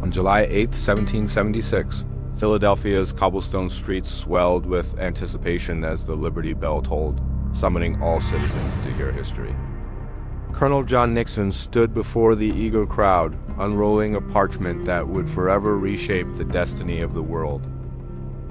On July 8, 1776, Philadelphia's cobblestone streets swelled with anticipation as the Liberty Bell tolled, summoning all citizens to hear history. Colonel John Nixon stood before the eager crowd, unrolling a parchment that would forever reshape the destiny of the world.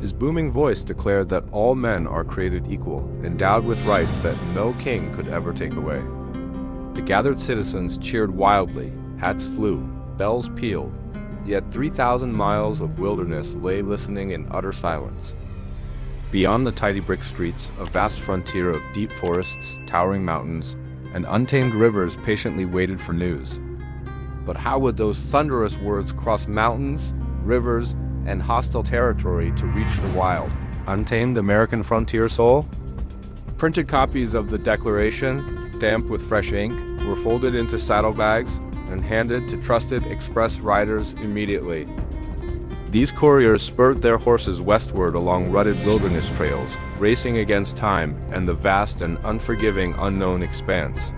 His booming voice declared that all men are created equal, endowed with rights that no king could ever take away. The gathered citizens cheered wildly, hats flew, bells pealed, yet 3,000 miles of wilderness lay listening in utter silence. Beyond the tidy brick streets, a vast frontier of deep forests, towering mountains, and untamed rivers patiently waited for news. But how would those thunderous words cross mountains, rivers, and hostile territory to reach the wild, untamed American frontier soul? Printed copies of the Declaration, stamped with fresh ink, were folded into saddlebags and handed to trusted express riders immediately. These couriers spurred their horses westward along rutted wilderness trails, racing against time and the vast and unforgiving unknown expanse.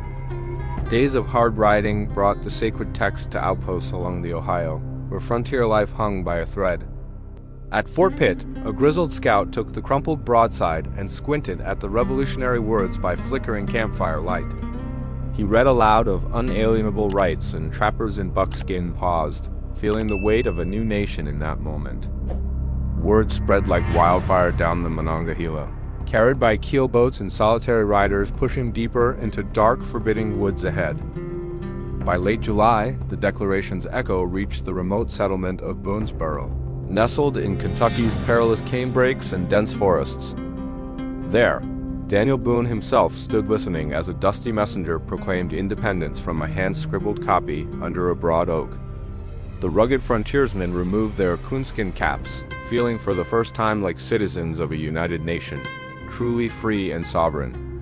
Days of hard riding brought the sacred text to outposts along the Ohio, where frontier life hung by a thread. At Fort Pitt, a grizzled scout took the crumpled broadside and squinted at the revolutionary words by flickering campfire light. He read aloud of unalienable rights, and trappers in buckskin paused, feeling the weight of a new nation in that moment. Word spread like wildfire down the Monongahela, carried by keelboats and solitary riders pushing deeper into dark, forbidding woods ahead. By late July, the Declaration's echo reached the remote settlement of Boonesboro, nestled in Kentucky's perilous canebrakes and dense forests. There, Daniel Boone himself stood listening as a dusty messenger proclaimed independence from a hand-scribbled copy under a broad oak. The rugged frontiersmen removed their coonskin caps, feeling for the first time like citizens of a united nation, truly free and sovereign.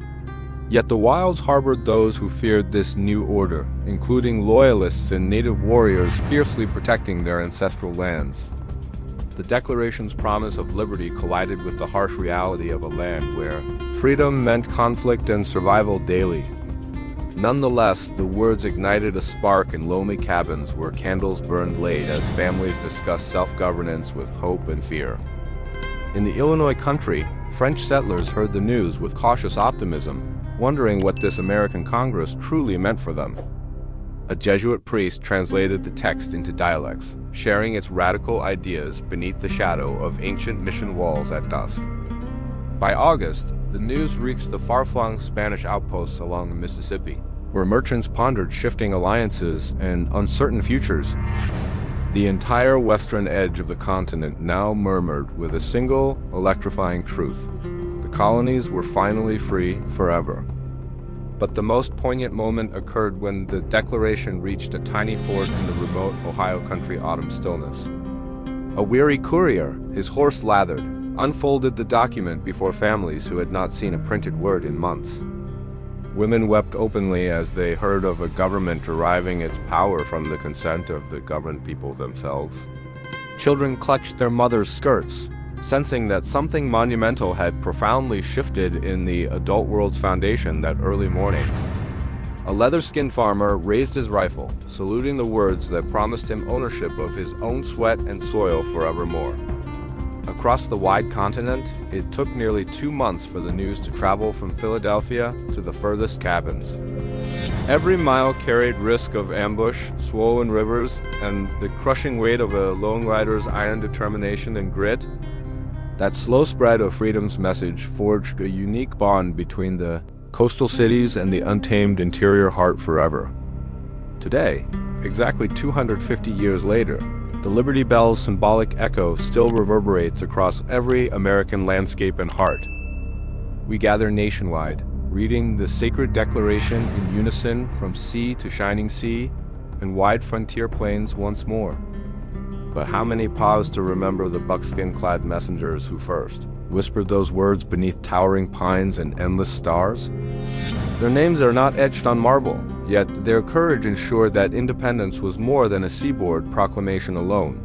Yet the wilds harbored those who feared this new order, including loyalists and native warriors fiercely protecting their ancestral lands. The Declaration's promise of liberty collided with the harsh reality of a land where freedom meant conflict and survival daily. Nonetheless, the words ignited a spark in lonely cabins where candles burned late as families discussed self-governance with hope and fear. In the Illinois country, French settlers heard the news with cautious optimism, wondering what this American Congress truly meant for them. A Jesuit priest translated the text into dialects, sharing its radical ideas beneath the shadow of ancient mission walls at dusk. By August, the news reached the far-flung Spanish outposts along the Mississippi, where merchants pondered shifting alliances and uncertain futures. The entire western edge of the continent now murmured with a single electrifying truth: the colonies were finally free forever. But the most poignant moment occurred when the Declaration reached a tiny fort in the remote Ohio country autumn stillness. A weary courier, his horse lathered, unfolded the document before families who had not seen a printed word in months. Women wept openly as they heard of a government deriving its power from the consent of the governed people themselves. Children clutched their mothers' skirts, sensing that something monumental had profoundly shifted in the adult world's foundation that early morning. A leather-skinned farmer raised his rifle, saluting the words that promised him ownership of his own sweat and soil forevermore. Across the wide continent, it took nearly 2 months for the news to travel from Philadelphia to the furthest cabins. Every mile carried risk of ambush, swollen rivers, and the crushing weight of a lone rider's iron determination and grit. That slow spread of freedom's message forged a unique bond between the coastal cities and the untamed interior heart forever. Today, exactly 250 years later, the Liberty Bell's symbolic echo still reverberates across every American landscape and heart. We gather nationwide, reading the sacred Declaration in unison from sea to shining sea and wide frontier plains once more. But how many pause to remember the buckskin-clad messengers who first whispered those words beneath towering pines and endless stars? Their names are not etched on marble, yet their courage ensured that independence was more than a seaboard proclamation alone.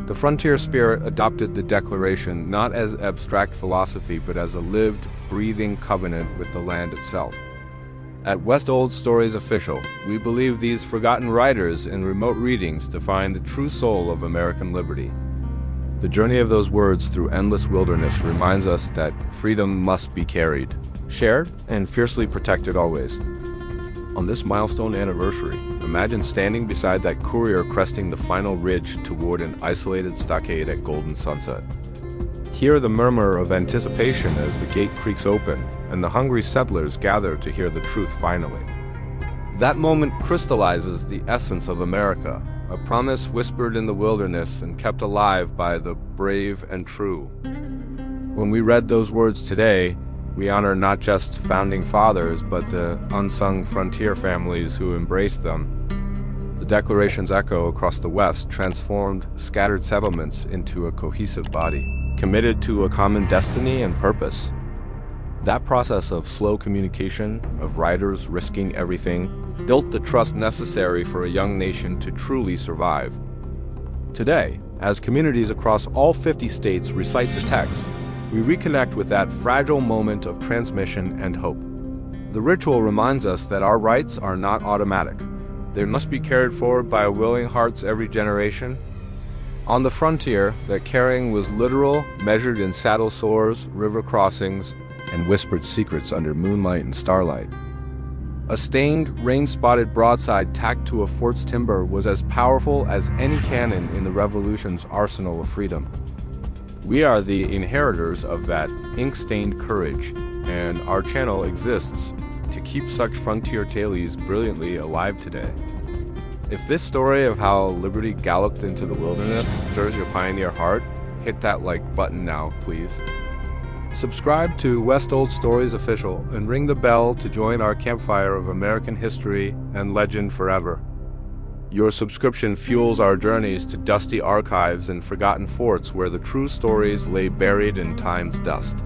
The frontier spirit adopted the Declaration not as abstract philosophy but as a lived, breathing covenant with the land itself. At West Old Stories Official, we believe these forgotten writers in remote readings define the true soul of American liberty. The journey of those words through endless wilderness reminds us that freedom must be carried, shared, and fiercely protected always. On this milestone anniversary, imagine standing beside that courier cresting the final ridge toward an isolated stockade at golden sunset. Hear the murmur of anticipation as the gate creaks open and the hungry settlers gather to hear the truth finally. That moment crystallizes the essence of America, a promise whispered in the wilderness and kept alive by the brave and true. When we read those words today, we honor not just founding fathers, but the unsung frontier families who embraced them. The Declaration's echo across the West transformed scattered settlements into a cohesive body, committed to a common destiny and purpose. That process of slow communication, of riders risking everything, built the trust necessary for a young nation to truly survive. Today, as communities across all 50 states recite the text, we reconnect with that fragile moment of transmission and hope. The ritual reminds us that our rights are not automatic. They must be carried forward by willing hearts every generation. On the frontier, that carrying was literal, measured in saddle sores, river crossings, and whispered secrets under moonlight and starlight. A stained, rain-spotted broadside tacked to a fort's timber was as powerful as any cannon in the Revolution's arsenal of freedom. We are the inheritors of that ink-stained courage, and our channel exists to keep such frontier tales brilliantly alive today. If this story of how liberty galloped into the wilderness stirs your pioneer heart, hit that like button now, please. Subscribe to West Old Stories Official and ring the bell to join our campfire of American history and legend forever. Your subscription fuels our journeys to dusty archives and forgotten forts where the true stories lay buried in time's dust.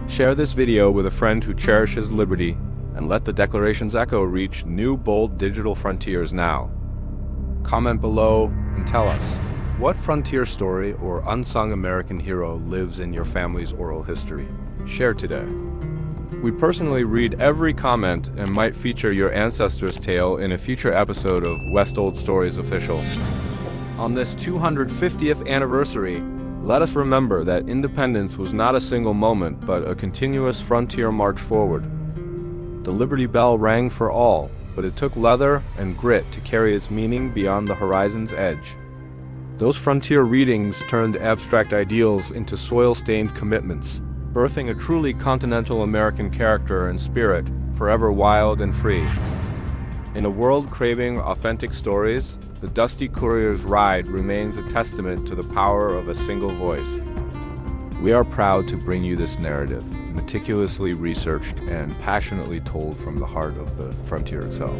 Share this video with a friend who cherishes liberty, and let the Declaration's echo reach new bold digital frontiers now. Comment below and tell us, what frontier story or unsung American hero lives in your family's oral history? Share today. We personally read every comment and might feature your ancestor's tale in a future episode of West Old Stories Official. On this 250th anniversary, let us remember that independence was not a single moment, but a continuous frontier march forward. The Liberty Bell rang for all, but it took leather and grit to carry its meaning beyond the horizon's edge. Those frontier readings turned abstract ideals into soil-stained commitments, birthing a truly continental American character and spirit, forever wild and free. In a world craving authentic stories, the Dusty Courier's ride remains a testament to the power of a single voice. We are proud to bring you this narrative, meticulously researched and passionately told from the heart of the frontier itself.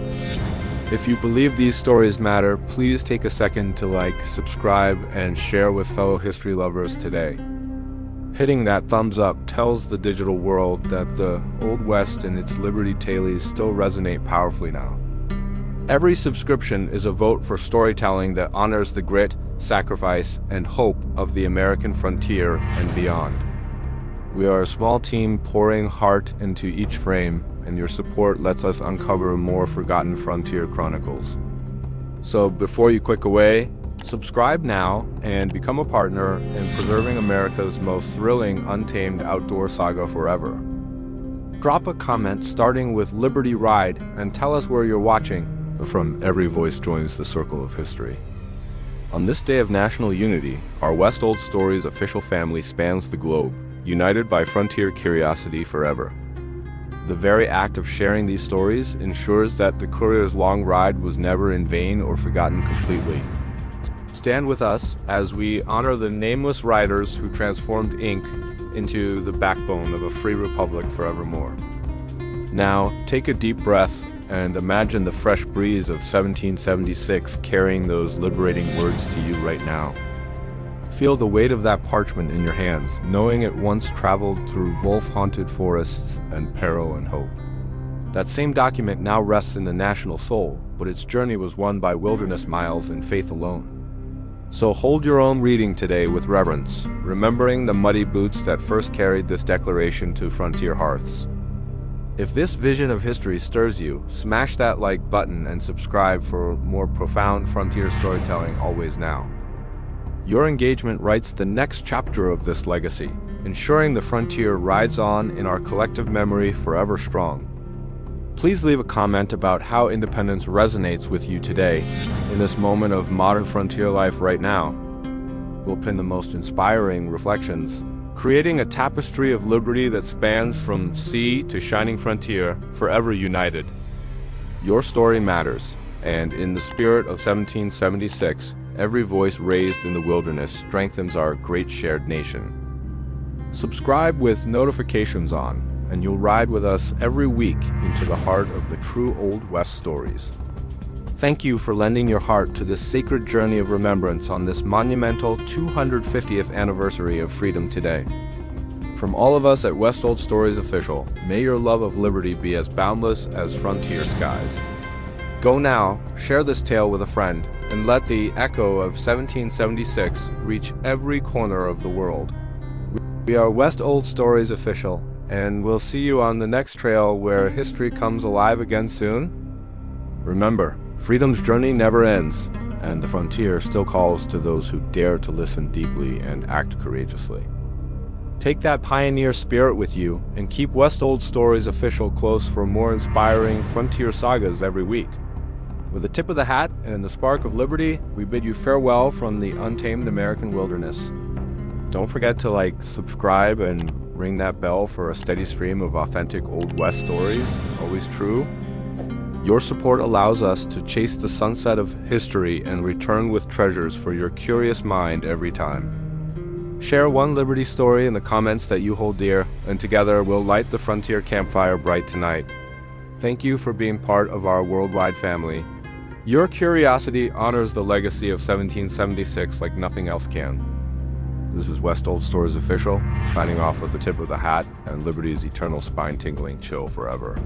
If you believe these stories matter, please take a second to like, subscribe, and share with fellow history lovers today. Hitting that thumbs up tells the digital world that the Old West and its liberty tales still resonate powerfully now. Every subscription is a vote for storytelling that honors the grit, sacrifice, and hope of the American frontier and beyond. We are a small team pouring heart into each frame, and your support lets us uncover more forgotten frontier chronicles. So before you click away, subscribe now and become a partner in preserving America's most thrilling untamed outdoor saga forever. Drop a comment starting with Liberty Ride and tell us where you're watching. From every voice joins the circle of history. On this day of national unity, our West Old Stories official family spans the globe, united by frontier curiosity forever. The very act of sharing these stories ensures that the courier's long ride was never in vain or forgotten completely. Stand with us as we honor the nameless riders who transformed ink into the backbone of a free republic forevermore. Now, take a deep breath and imagine the fresh breeze of 1776 carrying those liberating words to you right now. Feel the weight of that parchment in your hands, knowing it once traveled through wolf-haunted forests and peril and hope. That same document now rests in the national soul, but its journey was won by wilderness miles and faith alone. So hold your own reading today with reverence, remembering the muddy boots that first carried this declaration to frontier hearths. If this vision of history stirs you, smash that like button and subscribe for more profound frontier storytelling always now. Your engagement writes the next chapter of this legacy, ensuring the frontier rides on in our collective memory forever strong. Please leave a comment about how independence resonates with you today, in this moment of modern frontier life right now. We'll pin the most inspiring reflections, creating a tapestry of liberty that spans from sea to shining frontier, forever united. Your story matters, and in the spirit of 1776, every voice raised in the wilderness strengthens our great shared nation. Subscribe with notifications on, and you'll ride with us every week into the heart of the true Old West stories. Thank you for lending your heart to this sacred journey of remembrance on this monumental 250th anniversary of freedom today. From all of us at West Old Stories Official, may your love of liberty be as boundless as frontier skies. Go now, share this tale with a friend, and let the echo of 1776 reach every corner of the world. We are West Old Stories Official, and we'll see you on the next trail where history comes alive again soon. Remember, freedom's journey never ends, and the frontier still calls to those who dare to listen deeply and act courageously. Take that pioneer spirit with you, and keep West Old Stories Official close for more inspiring frontier sagas every week. With a tip of the hat and the spark of liberty, we bid you farewell from the untamed American wilderness. Don't forget to subscribe, and ring that bell for a steady stream of authentic Old West stories, always true. Your support allows us to chase the sunset of history and return with treasures for your curious mind every time. Share one Liberty story in the comments that you hold dear, and together we'll light the frontier campfire bright tonight. Thank you for being part of our worldwide family. Your curiosity honors the legacy of 1776 like nothing else can. This is West Old Stories Official, signing off with the tip of the hat and Liberty's eternal spine-tingling chill forever.